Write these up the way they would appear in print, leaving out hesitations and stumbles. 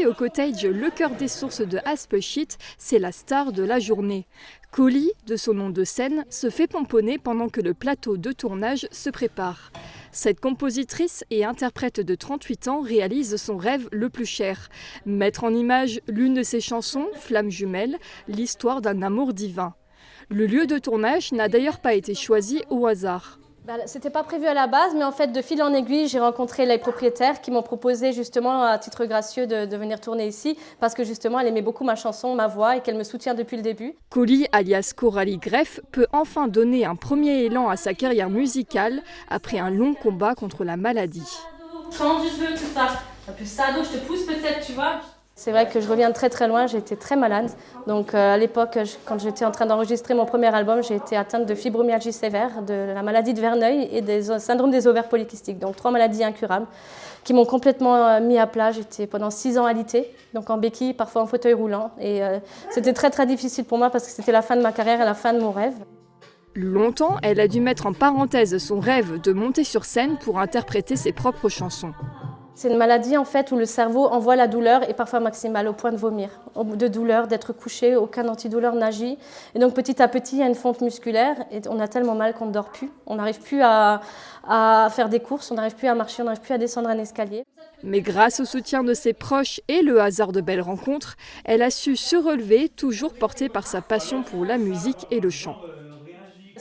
au cottage Le Cœur des Sources de Aspesheet, c'est la star de la journée. Collie, de son nom de scène, se fait pomponner pendant que le plateau de tournage se prépare. Cette compositrice et interprète de 38 ans réalise son rêve le plus cher. Mettre en image l'une de ses chansons, Flamme jumelle, l'histoire d'un amour divin. Le lieu de tournage n'a d'ailleurs pas été choisi au hasard. C'était pas prévu à la base, mais en fait, de fil en aiguille, j'ai rencontré les propriétaires qui m'ont proposé justement, à titre gracieux, de venir tourner ici, parce que justement, elle aimait beaucoup ma chanson, ma voix, et qu'elle me soutient depuis le début. Collie, alias Coralie Greff, peut enfin donner un premier élan à sa carrière musicale après un long combat contre la maladie. Change du tout ça. Un peu sado, je te pousse peut-être, tu vois. C'est vrai que je reviens de très très loin, j'ai été très malade. Donc à l'époque, quand j'étais en train d'enregistrer mon premier album, j'ai été atteinte de fibromyalgie sévère, de la maladie de Verneuil et des syndrome des ovaires polykystiques. Donc 3 maladies incurables qui m'ont complètement mis à plat. J'étais pendant 6 ans alitée, donc en béquille, parfois en fauteuil roulant. Et c'était très très difficile pour moi parce que c'était la fin de ma carrière et la fin de mon rêve. Longtemps, elle a dû mettre en parenthèse son rêve de monter sur scène pour interpréter ses propres chansons. C'est une maladie en fait où le cerveau envoie la douleur et parfois maximale au point de vomir, de douleur, d'être couché, aucun antidouleur n'agit. Et donc petit à petit, il y a une fonte musculaire et on a tellement mal qu'on ne dort plus. On n'arrive plus à faire des courses, on n'arrive plus à marcher, on n'arrive plus à descendre un escalier. Mais grâce au soutien de ses proches et le hasard de belles rencontres, elle a su se relever, toujours portée par sa passion pour la musique et le chant.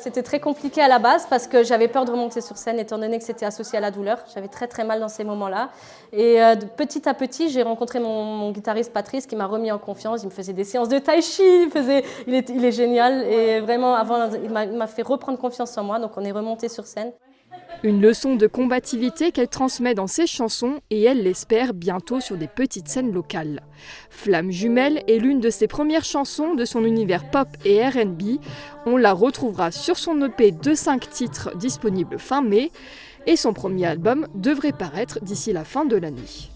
C'était très compliqué à la base parce que j'avais peur de remonter sur scène étant donné que c'était associé à la douleur. J'avais très très mal dans ces moments-là. Et petit à petit, j'ai rencontré mon guitariste Patrice qui m'a remis en confiance. Il me faisait des séances de tai chi, il est génial. Et vraiment, avant, il m'a fait reprendre confiance en moi. Donc on est remonté sur scène. Une leçon de combativité qu'elle transmet dans ses chansons et elle l'espère bientôt sur des petites scènes locales. Flamme jumelle est l'une de ses premières chansons de son univers pop et R&B. On la retrouvera sur son EP de 5 titres disponible fin mai et son premier album devrait paraître d'ici la fin de l'année.